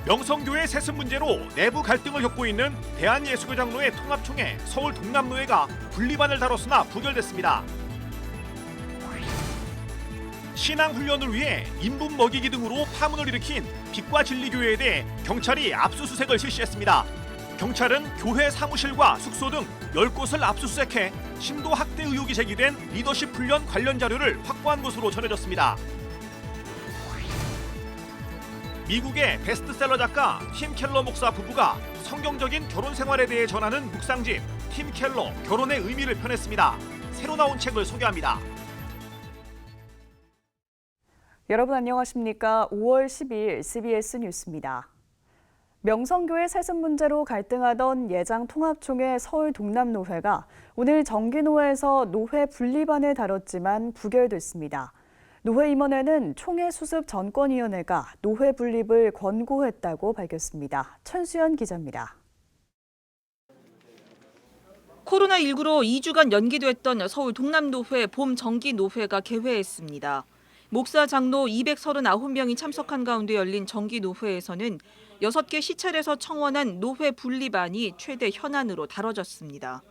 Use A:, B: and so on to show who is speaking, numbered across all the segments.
A: 명성교회 세습 문제로 내부 갈등을 겪고 있는 대한예수교장로회 통합총회 서울 동남노회가 분리반을 다뤘으나 부결됐습니다. 신앙훈련을 위해 인분 먹이기 등으로 파문을 일으킨 빛과진리교회에 대해 경찰이 압수수색을 실시했습니다. 경찰은 교회 사무실과 숙소 등 10곳을 압수수색해 신도 학대 의혹이 제기된 리더십 훈련 관련 자료를 확보한 것으로 전해졌습니다. 미국의 베스트셀러 작가 팀 켈러 목사 부부가 성경적인 결혼 생활에 대해 전하는 묵상집 팀 켈러 결혼의 의미를 펴냈습니다. 새로 나온 책을 소개합니다.
B: 여러분 안녕하십니까? 5월 10일 CBS 뉴스입니다. 명성교회 세습 문제로 갈등하던 예장통합총회 서울 동남노회가 오늘 정기노회에서 노회 분리반을 다뤘지만 부결됐습니다. 노회 임원회는 총회 수습 전권위원회가 노회 분립을 권고했다고 밝혔습니다. 천수연 기자입니다.
C: 코로나19로 2주간 연기됐던 서울 동남노회 봄 정기노회가 개회했습니다. 목사 장로 239명이 참석한 가운데 열린 정기노회에서는 6개 시찰에서 청원한 노회 분리반이 최대 현안으로 다뤄졌습니다.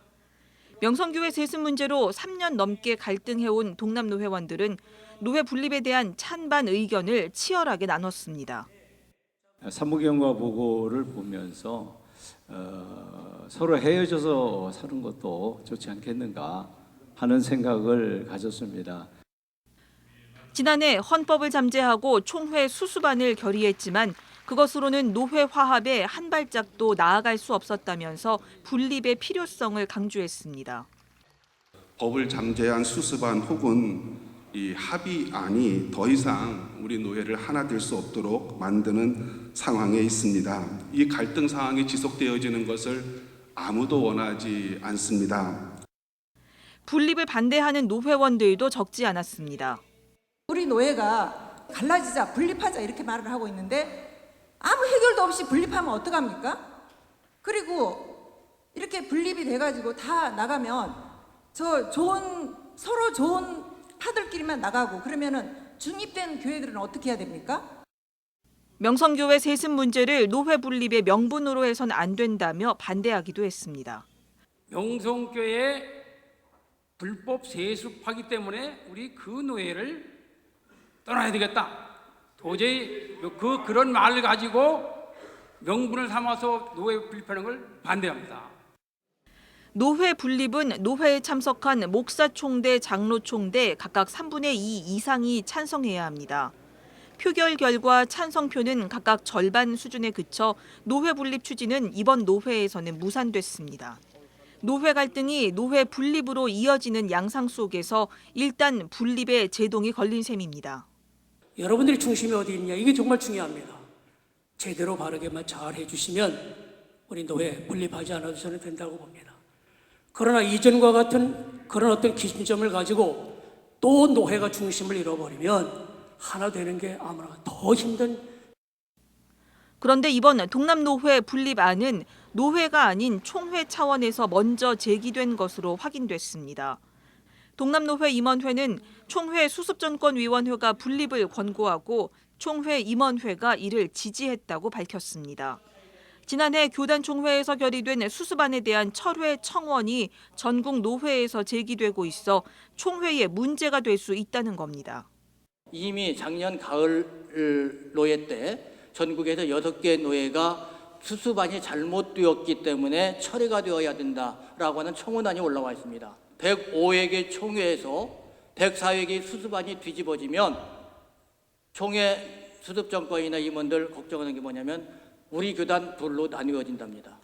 C: 명성교회 세습 문제로 3년 넘게 갈등해온 동남노회원들은 노회 분립에 대한 찬반 의견을 치열하게 나눴습니다.
D: 사무경과 보고를 보면서 서로 헤어져서 사는 것도 좋지 않겠는가 하는 생각을 가졌습니다.
C: 지난해 헌법을 잠재하고 총회 수습안을 결의했지만 그것으로는 노회 화합에 한 발짝도 나아갈 수 없었다면서 분립의 필요성을 강조했습니다.
E: 법을 잠재한 수습안 혹은 이 합의안이 더 이상 우리 노회를 하나 될 수 없도록 만드는 상황에 있습니다. 이 갈등 상황이 지속되어지는 것을 아무도 원하지 않습니다.
C: 분립을 반대하는 노회원들도 적지 않았습니다.
F: 우리 노회가 갈라지자, 분립하자 이렇게 말을 하고 있는데 아무 해결도 없이 분립하면 어떡합니까? 그리고 이렇게 분립이 돼가지고 다 나가면 서로 좋은 파들끼리만 나가고 그러면은 중립된 교회들은 어떻게 해야 됩니까?
C: 명성교회 세습 문제를 노회 분립의 명분으로 해선 안 된다며 반대하기도 했습니다.
G: 명성교회 불법 세습하기 때문에 우리 그 노회를 떠나야 되겠다. 도저히 그런 말을 가지고 명분을 삼아서 노회 분립하는 걸 반대합니다.
C: 노회 분립은 노회에 참석한 목사총대, 장로총대 각각 3분의 2 이상이 찬성해야 합니다. 표결 결과 찬성표는 각각 절반 수준에 그쳐 노회 분립 추진은 이번 노회에서는 무산됐습니다. 노회 갈등이 노회 분립으로 이어지는 양상 속에서 일단 분립에 제동이 걸린 셈입니다.
H: 여러분들의 중심이 어디 있냐, 이게 정말 중요합니다. 제대로 바르게만 잘 해주시면 우리 노회 분립하지 않아도 저는 된다고 봅니다. 그러나 이전과 같은 그런 어떤 기준점을 가지고 또 노회가 중심을 잃어버리면 하나 되는 게 아무나 더 힘든.
C: 그런데 이번 동남노회 분립안은 노회가 아닌 총회 차원에서 먼저 제기된 것으로 확인됐습니다. 동남노회 임원회는 총회 수습전권위원회가 분립을 권고하고 총회 임원회가 이를 지지했다고 밝혔습니다. 지난해 교단총회에서 결의된 수습안에 대한 철회 청원이 전국 노회에서 제기되고 있어 총회에 문제가 될 수 있다는 겁니다.
I: 이미 작년 가을 노회 때 전국에서 6개 노회가 수습안이 잘못되었기 때문에 철회가 되어야 된다라고 하는 청원안이 올라와 있습니다. 105회계 총회에서 104회계 수습안이 뒤집어지면 총회 수습정권이나 임원들 걱정하는 게 뭐냐면 우리 교단 둘로 나뉘어진답니다.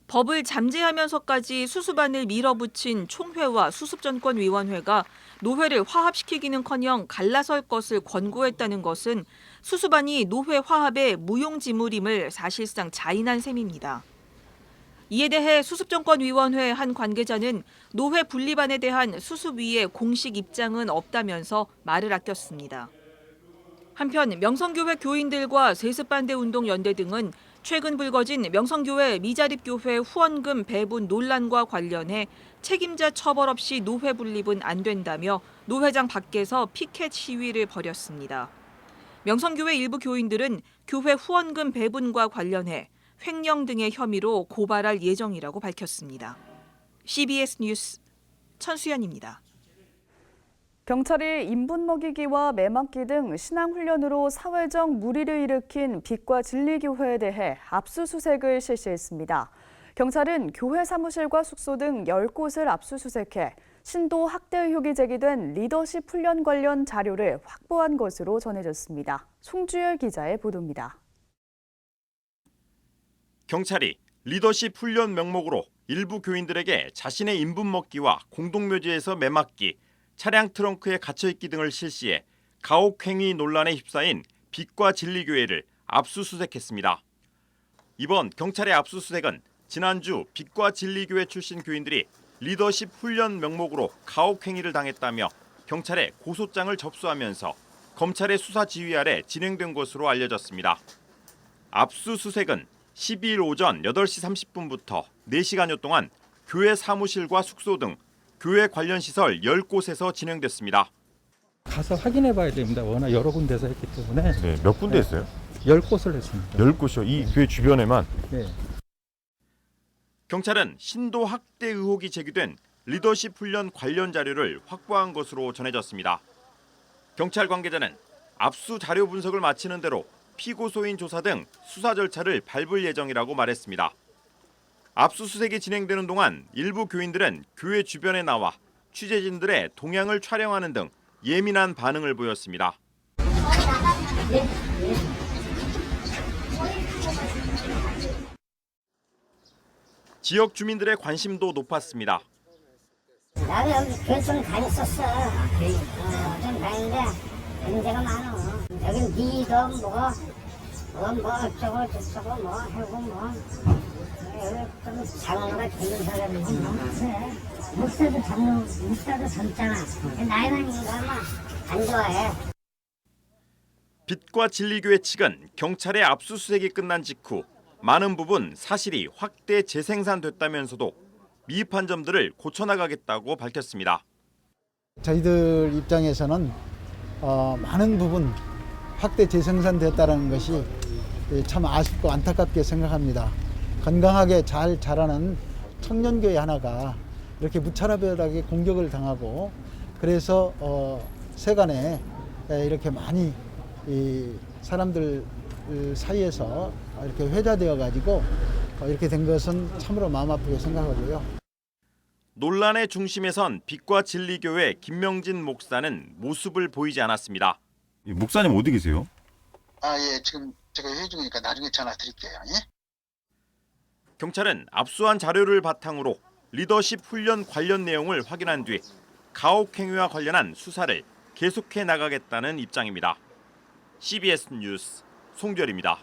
C: 법을 잠재하면서까지 수습안을 밀어붙인 총회와 수습전권위원회가 노회를 화합시키기는커녕 갈라설 것을 권고했다는 것은 수습안이 노회 화합의 무용지물임을 사실상 자인한 셈입니다. 이에 대해 수습정권위원회 한 관계자는 노회 분립안에 대한 수습위의 공식 입장은 없다면서 말을 아꼈습니다. 한편 명성교회 교인들과 세습반대운동연대 등은 최근 불거진 명성교회 미자립교회 후원금 배분 논란과 관련해 책임자 처벌 없이 노회 분립은 안 된다며 노회장 밖에서 피켓 시위를 벌였습니다. 명성교회 일부 교인들은 교회 후원금 배분과 관련해 횡령 등의 혐의로 고발할 예정이라고 밝혔습니다. CBS 뉴스 천수연입니다.
B: 경찰이 인분 먹이기와 매맞기 등 신앙훈련으로 사회적 물의를 일으킨 빛과 진리교회에 대해 압수수색을 실시했습니다. 경찰은 교회 사무실과 숙소 등 10곳을 압수수색해 신도 학대 의혹이 제기된 리더십 훈련 관련 자료를 확보한 것으로 전해졌습니다. 송주열 기자의 보도입니다.
A: 경찰이 리더십 훈련 명목으로 일부 교인들에게 자신의 인분 먹기와 공동묘지에서 매맞기, 차량 트렁크에 갇혀있기 등을 실시해 가혹행위 논란에 휩싸인 빛과 진리교회를 압수수색했습니다. 이번 경찰의 압수수색은 지난주 빛과 진리교회 출신 교인들이 리더십 훈련 명목으로 가혹행위를 당했다며 경찰에 고소장을 접수하면서 검찰의 수사 지휘 아래 진행된 것으로 알려졌습니다. 압수수색은 12일 오전 8시 30분부터 4시간여 동안 교회 사무실과 숙소 등 교회 관련 시설 10곳에서 진행됐습니다.
J: 가서 확인해 봐야 됩니다. 워낙 여러 군데서 했기 때문에.
K: 네, 몇 군데 했어요?
J: 10곳을 했습니다.
K: 10곳이요? 이 교회 주변에만?
J: 네.
A: 경찰은 신도 학대 의혹이 제기된 리더십 훈련 관련 자료를 확보한 것으로 전해졌습니다. 경찰 관계자는 압수 자료 분석을 마치는 대로 피고소인 조사 등 수사 절차를 밟을 예정이라고 말했습니다. 압수수색이 진행되는 동안 일부 교인들은 교회 주변에 나와 취재진들의 동향을 촬영하는 등 예민한 반응을 보였습니다. 지역 주민들의 관심도 높았습니다.
L: 나도 여기 교회 좀 다녔었어. 좀 다니는데 문제가 많아. 여긴 니도 뭐 어쩌고 저쩌고 뭐 하고 뭐 여기 좀 장로가 되는 사람이 그래. 목사도 젊잖아. 나이 많으니까 안 좋아해.
A: 빛과 진리교회 측은 경찰의 압수수색이 끝난 직후 많은 부분 사실이 확대 재생산됐다면서도 미흡한 점들을 고쳐나가겠다고 밝혔습니다.
M: 저희들 입장에서는 많은 부분 확대 재생산됐다는 것이 참 아쉽고 안타깝게 생각합니다. 건강하게 잘 자라는 청년교회 하나가 이렇게 무차별하게 공격을 당하고 그래서 세간에 이렇게 많이 이 사람들 사이에서 이렇게 회자되어 가지고 이렇게 된 것은 참으로 마음 아프게 생각하고요.
A: 논란의 중심에선 빛과 진리교회 김명진 목사는 모습을 보이지 않았습니다.
K: 목사님 어디 계세요?
L: 예, 지금 제가 회의 중이니까 나중에 전화 드릴게요. 예?
A: 경찰은 압수한 자료를 바탕으로 리더십 훈련 관련 내용을 확인한 뒤 가혹행위와 관련한 수사를 계속해 나가겠다는 입장입니다. CBS 뉴스 송별입니다.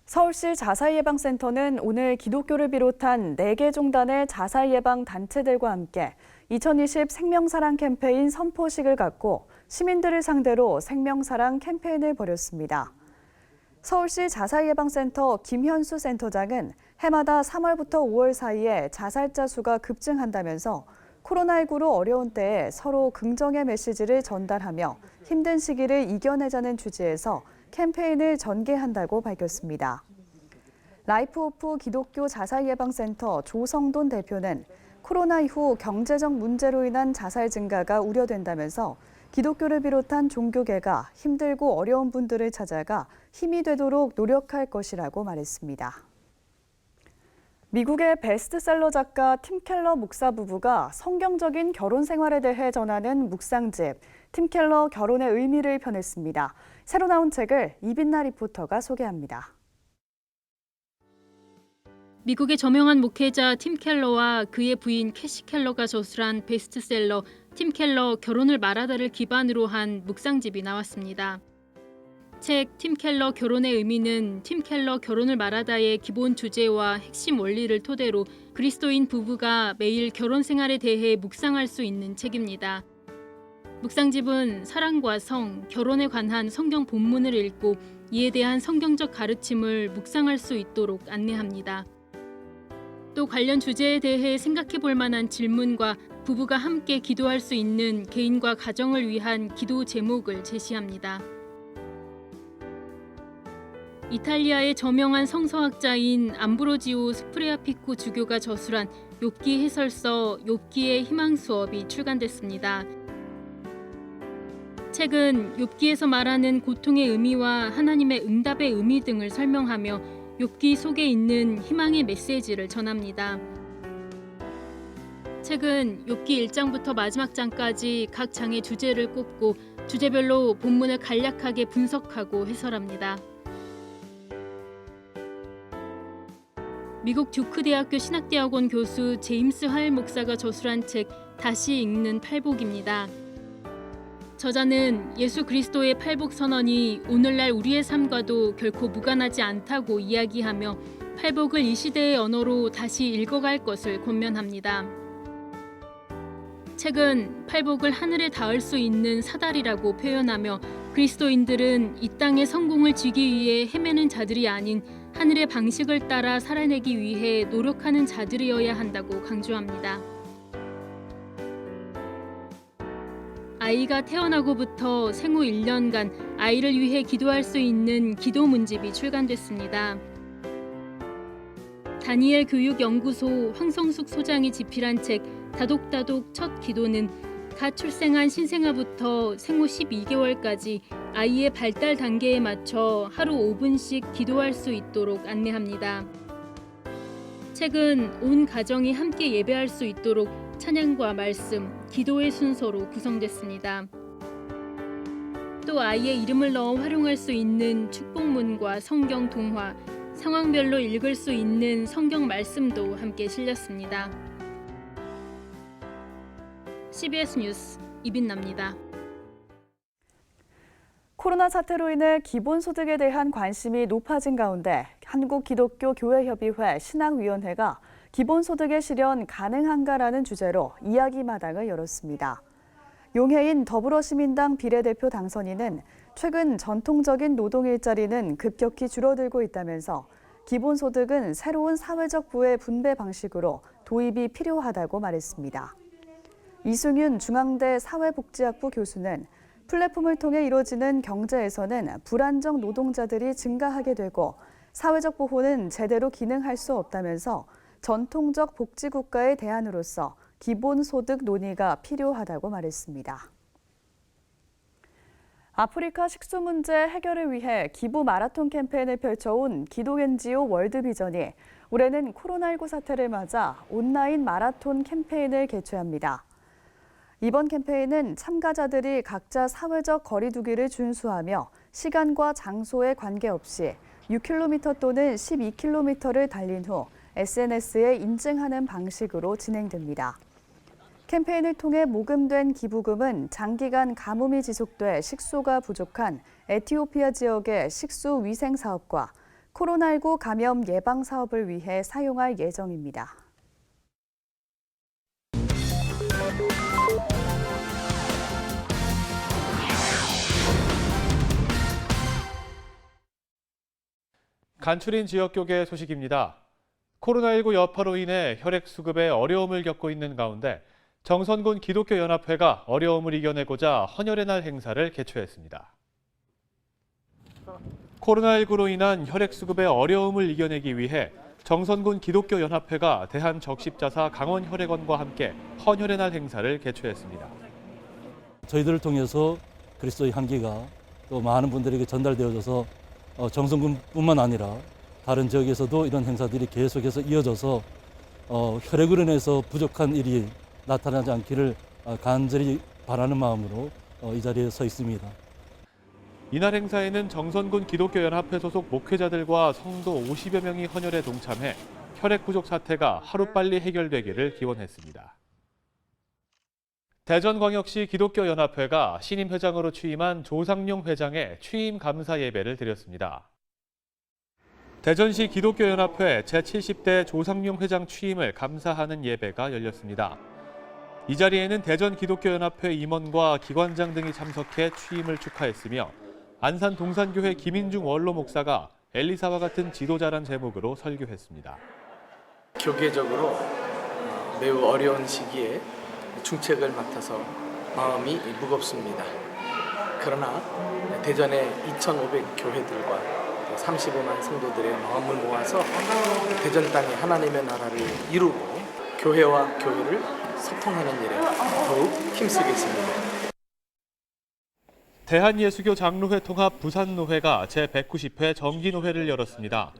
B: 서울시 자살예방센터는 오늘 기독교를 비롯한 4개 종단의 자살예방 단체들과 함께 2020 생명사랑 캠페인 선포식을 갖고 시민들을 상대로 생명사랑 캠페인을 벌였습니다. 서울시 자살예방센터 김현수 센터장은 해마다 3월부터 5월 사이에 자살자 수가 급증한다면서 코로나19로 어려운 때에 서로 긍정의 메시지를 전달하며 힘든 시기를 이겨내자는 취지에서 캠페인을 전개한다고 밝혔습니다. 라이프호프 기독교 자살예방센터 조성돈 대표는 코로나 이후 경제적 문제로 인한 자살 증가가 우려된다면서 기독교를 비롯한 종교계가 힘들고 어려운 분들을 찾아가 힘이 되도록 노력할 것이라고 말했습니다. 미국의 베스트셀러 작가 팀 켈러 목사 부부가 성경적인 결혼 생활에 대해 전하는 묵상집 팀 켈러 결혼의 의미를 펴냈습니다. 새로 나온 책을 이빈나 리포터가 소개합니다.
N: 미국의 저명한 목회자 팀 켈러와 그의 부인 캐시 켈러가 저술한 베스트셀러 팀 켈러 결혼을 말하다를 기반으로 한 묵상집이 나왔습니다. 책 팀 켈러 결혼의 의미는 팀 켈러 결혼을 말하다의 기본 주제와 핵심 원리를 토대로 그리스도인 부부가 매일 결혼 생활에 대해 묵상할 수 있는 책입니다. 묵상집은 사랑과 성, 결혼에 관한 성경 본문을 읽고 이에 대한 성경적 가르침을 묵상할 수 있도록 안내합니다. 또 관련 주제에 대해 생각해 볼 만한 질문과 부부가 함께 기도할 수 있는 개인과 가정을 위한 기도 제목을 제시합니다. 이탈리아의 저명한 성서학자인 암브로지오 스프레아피코 주교가 저술한 욥기 해설서 욥기의 희망 수업이 출간됐습니다. 책은 욥기에서 말하는 고통의 의미와 하나님의 응답의 의미 등을 설명하며 욥기 속에 있는 희망의 메시지를 전합니다. 책은 욥기 1장부터 마지막 장까지 각 장의 주제를 꼽고 주제별로 본문을 간략하게 분석하고 해설합니다. 미국 듀크 대학교 신학대학원 교수 제임스 하일 목사가 저술한 책 다시 읽는 팔복입니다. 저자는 예수 그리스도의 팔복 선언이 오늘날 우리의 삶과도 결코 무관하지 않다고 이야기하며 팔복을 이 시대의 언어로 다시 읽어갈 것을 권면합니다. 책은 팔복을 하늘에 닿을 수 있는 사다리라고 표현하며 그리스도인들은 이 땅의 성공을 쥐기 위해 헤매는 자들이 아닌 하늘의 방식을 따라 살아내기 위해 노력하는 자들이어야 한다고 강조합니다. 아이가 태어나고부터 생후 1년간 아이를 위해 기도할 수 있는 기도 문집이 출간됐습니다. 다니엘 교육연구소 황성숙 소장이 집필한 책 다독다독 첫 기도는 갓 출생한 신생아부터 생후 12개월까지 아이의 발달 단계에 맞춰 하루 5분씩 기도할 수 있도록 안내합니다. 책은 온 가정이 함께 예배할 수 있도록 찬양과 말씀, 기도의 순서로 구성됐습니다. 또 아이의 이름을 넣어 활용할 수 있는 축복문과 성경 동화, 상황별로 읽을 수 있는 성경 말씀도 함께 실렸습니다. CBS 뉴스 이빈나입니다.
B: 코로나 사태로 인해 기본소득에 대한 관심이 높아진 가운데 한국기독교교회협의회 신앙위원회가 기본소득의 실현 가능한가라는 주제로 이야기마당을 열었습니다. 용해인 더불어시민당 비례대표 당선인은 최근 전통적인 노동일자리는 급격히 줄어들고 있다면서 기본소득은 새로운 사회적 부의 분배 방식으로 도입이 필요하다고 말했습니다. 이승윤 중앙대 사회복지학부 교수는 플랫폼을 통해 이루어지는 경제에서는 불안정 노동자들이 증가하게 되고 사회적 보호는 제대로 기능할 수 없다면서 전통적 복지국가의 대안으로서 기본소득 논의가 필요하다고 말했습니다. 아프리카 식수 문제 해결을 위해 기부 마라톤 캠페인을 펼쳐온 기독 NGO 월드비전이 올해는 코로나19 사태를 맞아 온라인 마라톤 캠페인을 개최합니다. 이번 캠페인은 참가자들이 각자 사회적 거리 두기를 준수하며 시간과 장소에 관계없이 6km 또는 12km를 달린 후 SNS에 인증하는 방식으로 진행됩니다. 캠페인을 통해 모금된 기부금은 장기간 가뭄이 지속돼 식소가 부족한 에티오피아 지역의 식수 위생 사업과 코로나19 감염 예방 사업을 위해 사용할 예정입니다.
O: 간추린 지역교계 소식입니다. 코로나19 여파로 인해 혈액 수급에 어려움을 겪고 있는 가운데 정선군 기독교연합회가 어려움을 이겨내고자 헌혈의 날 행사를 개최했습니다. 코로나19로 인한 혈액 수급의 어려움을 이겨내기 위해 정선군 기독교연합회가 대한적십자사 강원혈액원과 함께 헌혈의 날 행사를 개최했습니다.
P: 저희들을 통해서 그리스도의 향기가 또 많은 분들에게 전달되어져서 정선군뿐만 아니라 다른 지역에서도 이런 행사들이 계속해서 이어져서 혈액으로 인해서 부족한 일이 나타나지 않기를 간절히 바라는 마음으로 이 자리에 서 있습니다.
O: 이날 행사에는 정선군 기독교연합회 소속 목회자들과 성도 50여 명이 헌혈에 동참해 혈액 부족 사태가 하루빨리 해결되기를 기원했습니다. 대전광역시 기독교연합회가 신임 회장으로 취임한 조상용 회장의 취임 감사 예배를 드렸습니다. 대전시 기독교연합회 제70대 조상용 회장 취임을 감사하는 예배가 열렸습니다. 이 자리에는 대전 기독교연합회 임원과 기관장 등이 참석해 취임을 축하했으며 안산 동산교회 김인중 원로 목사가 엘리사와 같은 지도자란 제목으로 설교했습니다.
Q: 교계적으로 매우 어려운 시기에 중책을 맡아서 마음이 무겁습니다. 그러나 대전의 2,500 교회들과 35만 성도들의 마음을 모아서 대전 땅에 하나님의 나라를 이루고 교회와 교회를 소통하는 일에 더욱 힘쓰겠습니다.
O: 대한예수교 장로회 통합 부산노회가 제190회 정기노회를 열었습니다.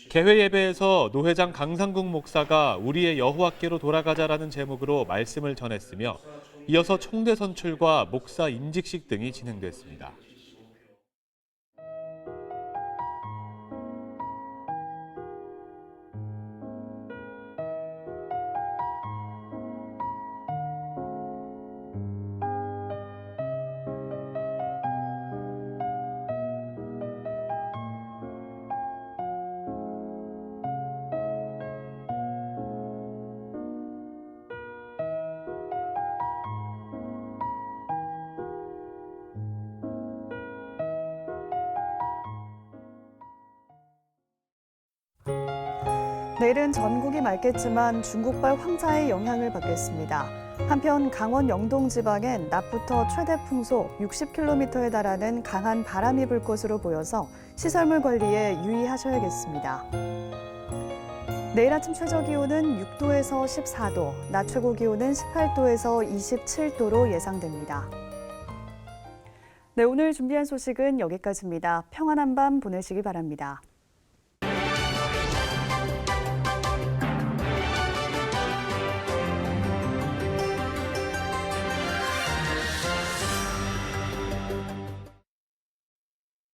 O: 개회 예배에서 노회장 강상국 목사가 우리의 여호와께로 돌아가자라는 제목으로 말씀을 전했으며 이어서 총대 선출과 목사 임직식 등이 진행됐습니다.
B: 내일은 전국이 맑겠지만 중국발 황사의 영향을 받겠습니다. 한편 강원 영동 지방엔 낮부터 최대 풍속 60km에 달하는 강한 바람이 불 것으로 보여서 시설물 관리에 유의하셔야겠습니다. 내일 아침 최저 기온은 6도에서 14도, 낮 최고 기온은 18도에서 27도로 예상됩니다. 네, 오늘 준비한 소식은 여기까지입니다. 평안한 밤 보내시기 바랍니다.